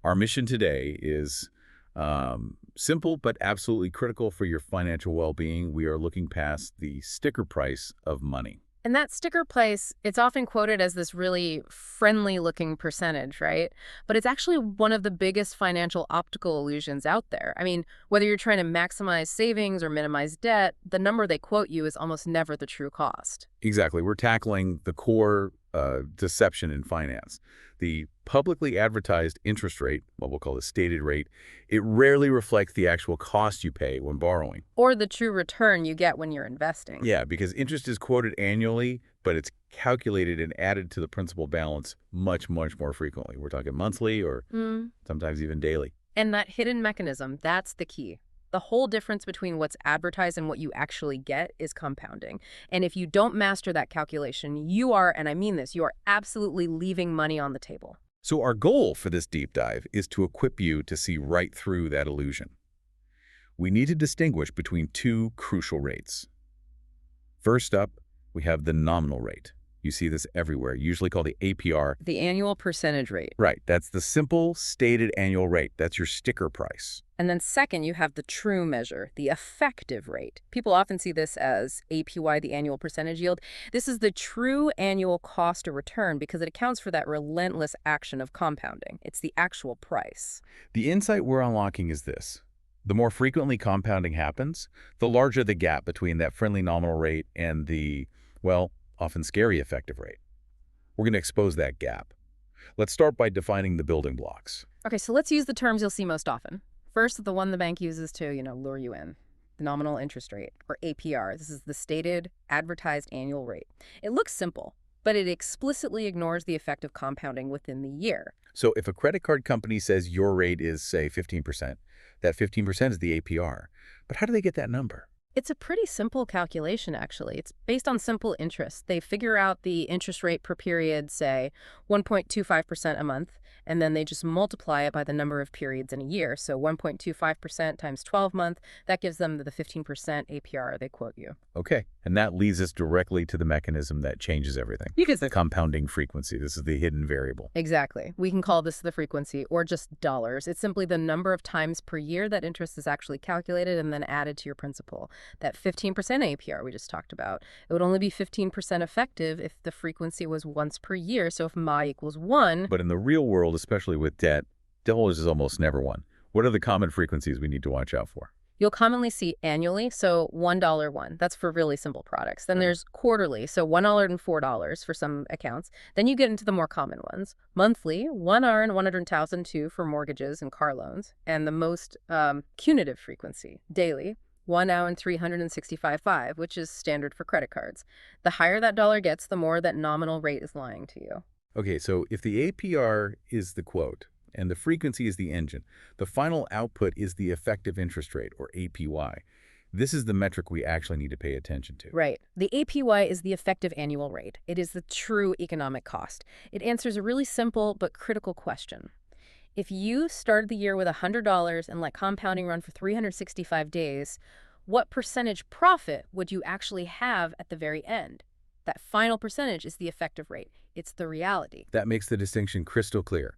Our mission today is simple but absolutely critical for your financial well-being. We are looking past the sticker price of money. And that sticker price, it's often quoted as this really friendly-looking percentage, right? But it's actually one of the biggest financial optical illusions out there. I mean, whether you're trying to maximize savings or minimize debt, the number they quote you is almost never the true cost. Exactly. We're tackling the core deception in finance. The publicly advertised interest rate, what we'll call the stated rate, it rarely reflects the actual cost you pay when borrowing. Or the true return you get when you're investing. Yeah, because interest is quoted annually, but it's calculated and added to the principal balance much, much more frequently. We're talking monthly or sometimes even daily. And that hidden mechanism, that's the key. The whole difference between what's advertised and what you actually get is compounding. And if you don't master that calculation, you are, and I mean this, you are absolutely leaving money on the table. So our goal for this deep dive is to equip you to see right through that illusion. We need to distinguish between two crucial rates. First up, we have the nominal rate. You see this everywhere, usually called the APR. The annual percentage rate. Right, that's the simple stated annual rate. That's your sticker price. And then second, you have the true measure, the effective rate. People often see this as APY, the annual percentage yield. This is the true annual cost or return because it accounts for that relentless action of compounding. It's the actual price. The insight we're unlocking is this. The more frequently compounding happens, the larger the gap between that friendly nominal rate and the, well, often scary effective rate. We're going to expose that gap. Let's start by defining the building blocks. Okay, so let's use the terms you'll see most often. First, the one the bank uses to, lure you in. The nominal interest rate, or APR. This is the stated, advertised annual rate. It looks simple, but it explicitly ignores the effect of compounding within the year. So if a credit card company says your rate is, say, 15%, that 15% is the APR. But how do they get that number? It's a pretty simple calculation, actually. It's based on simple interest. They figure out the interest rate per period, say 1.25% a month, and then they just multiply it by the number of periods in a year. So 1.25% times 12 months, that gives them the 15% APR they quote you. Okay, and that leads us directly to the mechanism that changes everything. Because the compounding frequency. This is the hidden variable. Exactly. We can call this the frequency or just dollars. It's simply the number of times per year that interest is actually calculated and then added to your principal. That 15% APR we just talked about, it would only be 15% effective if the frequency was once per year. So if MA equals 1. But in the real world, especially with debt, dollars is almost never 1. What are the common frequencies we need to watch out for? You'll commonly see annually, so $1 one. That's for really simple products. Then there's quarterly, so $1 and $4 for some accounts. Then you get into the more common ones. Monthly, $1 and $100,002 for mortgages and car loans. And the most punitive frequency, daily, $1 now and $365.5, which is standard for credit cards. The higher that dollar gets, the more that nominal rate is lying to you. Okay, so if the APR is the quote and the frequency is the engine, the final output is the effective interest rate, or APY. This is the metric we actually need to pay attention to. Right. The APY is the effective annual rate. It is the true economic cost. It answers a really simple but critical question. If you started the year with $100 and let compounding run for 365 days, what percentage profit would you actually have at the very end? That final percentage is the effective rate. It's the reality. That makes the distinction crystal clear.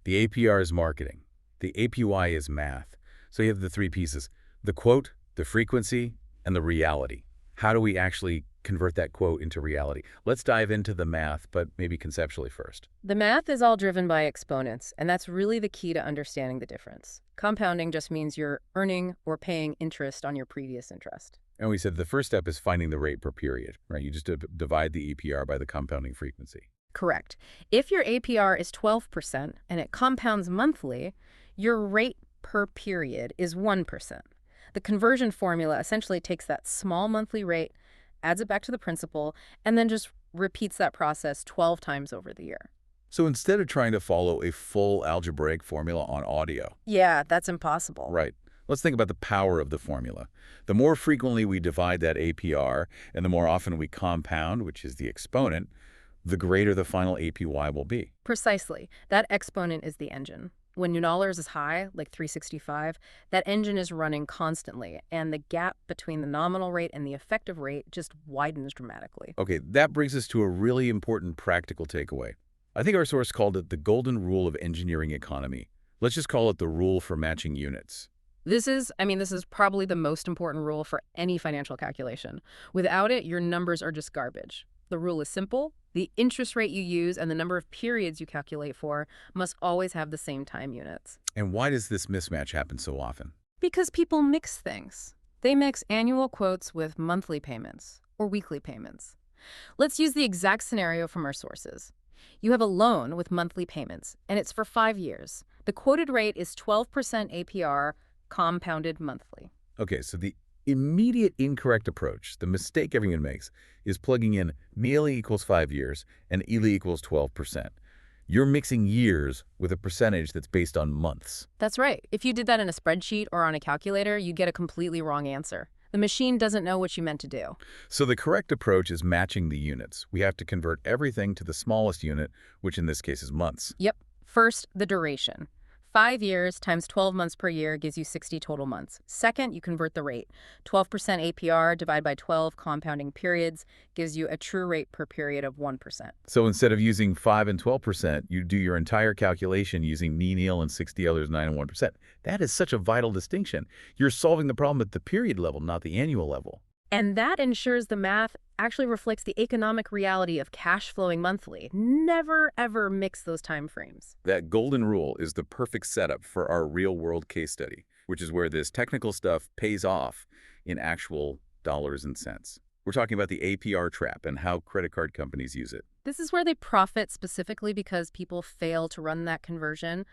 The APR is marketing. The APY is math. So you have the three pieces: the quote, the frequency, and the reality. How do we actually convert that quote into reality? Let's dive into the math, but maybe conceptually first. The math is all driven by exponents, and that's really the key to understanding the difference. Compounding just means you're earning or paying interest on your previous interest. And we said the first step is finding the rate per period, right? You just divide the APR by the compounding frequency. Correct. If your APR is 12% and it compounds monthly, your rate per period is 1%. The conversion formula essentially takes that small monthly rate, adds it back to the principal, and then just repeats that process 12 times over the year. So instead of trying to follow a full algebraic formula on audio. Yeah, that's impossible. Right. Let's think about the power of the formula. The more frequently we divide that APR and the more often we compound, which is the exponent, the greater the final APY will be. Precisely. That exponent is the engine. When your dollars is high, like 365, that engine is running constantly, and the gap between the nominal rate and the effective rate just widens dramatically. Okay, that brings us to a really important practical takeaway. I think our source called it the golden rule of engineering economy. Let's just call it the rule for matching units. This is probably the most important rule for any financial calculation. Without it, your numbers are just garbage. The rule is simple. The interest rate you use and the number of periods you calculate for must always have the same time units. And why does this mismatch happen so often? Because people mix things. They mix annual quotes with monthly payments or weekly payments. Let's use the exact scenario from our sources. You have a loan with monthly payments, and it's for 5 years. The quoted rate is 12% APR compounded monthly. Okay, so the immediate incorrect approach, the mistake everyone makes, is plugging in MEALI equals 5 years and ELI equals 12%. You're mixing years with a percentage that's based on months. That's right. If you did that in a spreadsheet or on a calculator, you get a completely wrong answer. The machine doesn't know what you meant to do. So the correct approach is matching the units. We have to convert everything to the smallest unit, which in this case is months. Yep. First, the duration. 5 years times 12 months per year gives you 60 total months. Second, you convert the rate. 12% APR divided by 12 compounding periods gives you a true rate per period of 1%. So instead of using 5 and 12%, you do your entire calculation using NEAL and 60 others, 9 and 1%. That is such a vital distinction. You're solving the problem at the period level, not the annual level. And that ensures the math actually reflects the economic reality of cash flowing monthly. Never, ever mix those time frames. That golden rule is the perfect setup for our real-world case study, which is where this technical stuff pays off in actual dollars and cents. We're talking about the APR trap and how credit card companies use it. This is where they profit specifically because people fail to run that conversion.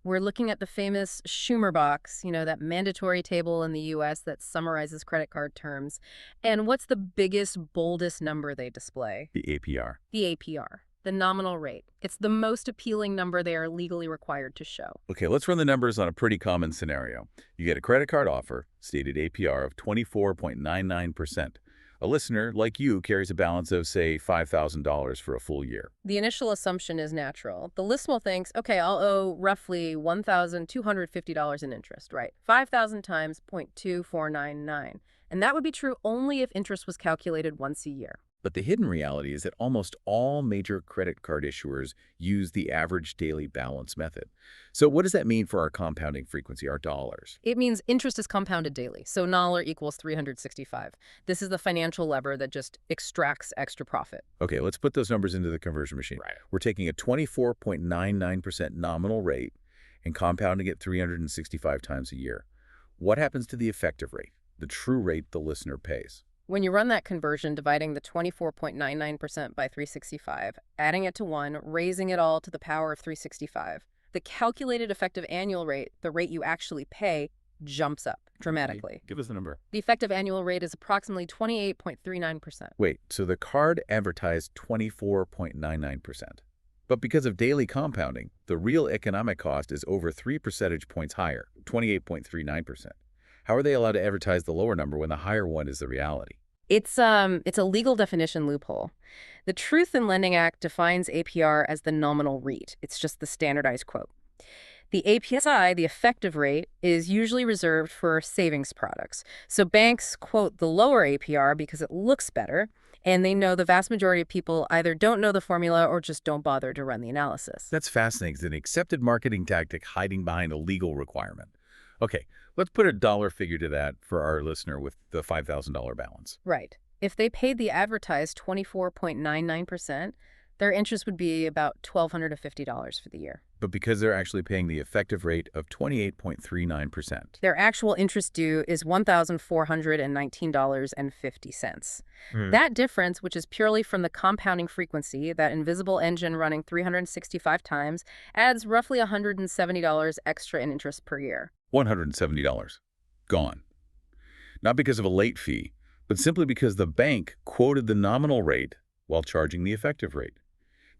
We're looking at the famous Schumer box, that mandatory table in the US that summarizes credit card terms. And what's the biggest, boldest number they display? The APR. The APR, the nominal rate. It's the most appealing number they are legally required to show. Okay, let's run the numbers on a pretty common scenario. You get a credit card offer, stated APR of 24.99%. A listener, like you, carries a balance of, say, $5,000 for a full year. The initial assumption is natural. The listener thinks, okay, I'll owe roughly $1,250 in interest, right? 5,000 times 0.2499. And that would be true only if interest was calculated once a year. But the hidden reality is that almost all major credit card issuers use the average daily balance method. So what does that mean for our compounding frequency, our dollars? It means interest is compounded daily, so $1 equals 365. This is the financial lever that just extracts extra profit. Okay, let's put those numbers into the conversion machine. Right. We're taking a 24.99% nominal rate and compounding it 365 times a year. What happens to the effective rate, the true rate the listener pays? When you run that conversion, dividing the 24.99% by 365, adding it to 1, raising it all to the power of 365, the calculated effective annual rate, the rate you actually pay, jumps up dramatically. Give us the number. The effective annual rate is approximately 28.39%. Wait, so the card advertised 24.99%. But because of daily compounding, the real economic cost is over 3 percentage points higher, 28.39%. How are they allowed to advertise the lower number when the higher one is the reality? It's a legal definition loophole. The Truth in Lending Act defines APR as the nominal rate. It's just the standardized quote. The APSI, the effective rate, is usually reserved for savings products. So banks quote the lower APR because it looks better, and they know the vast majority of people either don't know the formula or just don't bother to run the analysis. That's fascinating. It's an accepted marketing tactic hiding behind a legal requirement. Okay, let's put a dollar figure to that for our listener with the $5,000 balance. Right. If they paid the advertised 24.99%, their interest would be about $1,250 for the year. But because they're actually paying the effective rate of 28.39%. Their actual interest due is $1,419.50. That difference, which is purely from the compounding frequency, that invisible engine running 365 times, adds roughly $170 extra in interest per year. $170. Gone. Not because of a late fee, but simply because the bank quoted the nominal rate while charging the effective rate.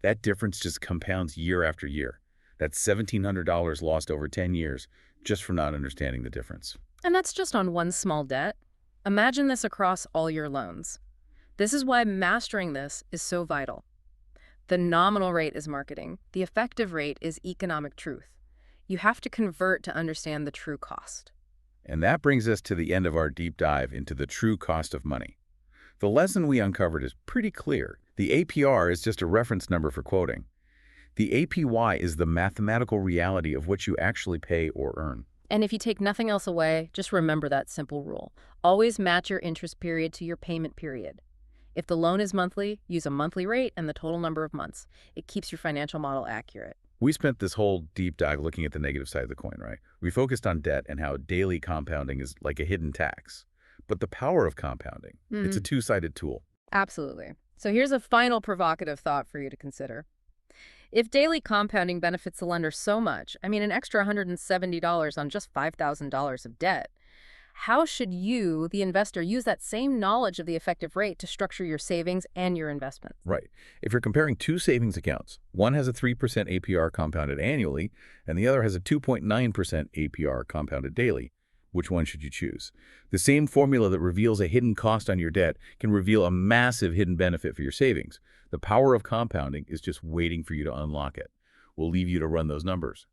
That difference just compounds year after year. That's $1,700 lost over 10 years just from not understanding the difference. And that's just on one small debt. Imagine this across all your loans. This is why mastering this is so vital. The nominal rate is marketing. The effective rate is economic truth. You have to convert to understand the true cost. And that brings us to the end of our deep dive into the true cost of money. The lesson we uncovered is pretty clear. The APR is just a reference number for quoting. The APY is the mathematical reality of what you actually pay or earn. And if you take nothing else away, just remember that simple rule. Always match your interest period to your payment period. If the loan is monthly, use a monthly rate and the total number of months. It keeps your financial model accurate. We spent this whole deep dive looking at the negative side of the coin, right? We focused on debt and how daily compounding is like a hidden tax. But the power of compounding, it's a two-sided tool. Absolutely. So here's a final provocative thought for you to consider. If daily compounding benefits the lender so much, I mean an extra $170 on just $5,000 of debt, how should you, the investor, use that same knowledge of the effective rate to structure your savings and your investments? Right. If you're comparing two savings accounts, one has a 3% APR compounded annually, and the other has a 2.9% APR compounded daily, which one should you choose? The same formula that reveals a hidden cost on your debt can reveal a massive hidden benefit for your savings. The power of compounding is just waiting for you to unlock it. We'll leave you to run those numbers.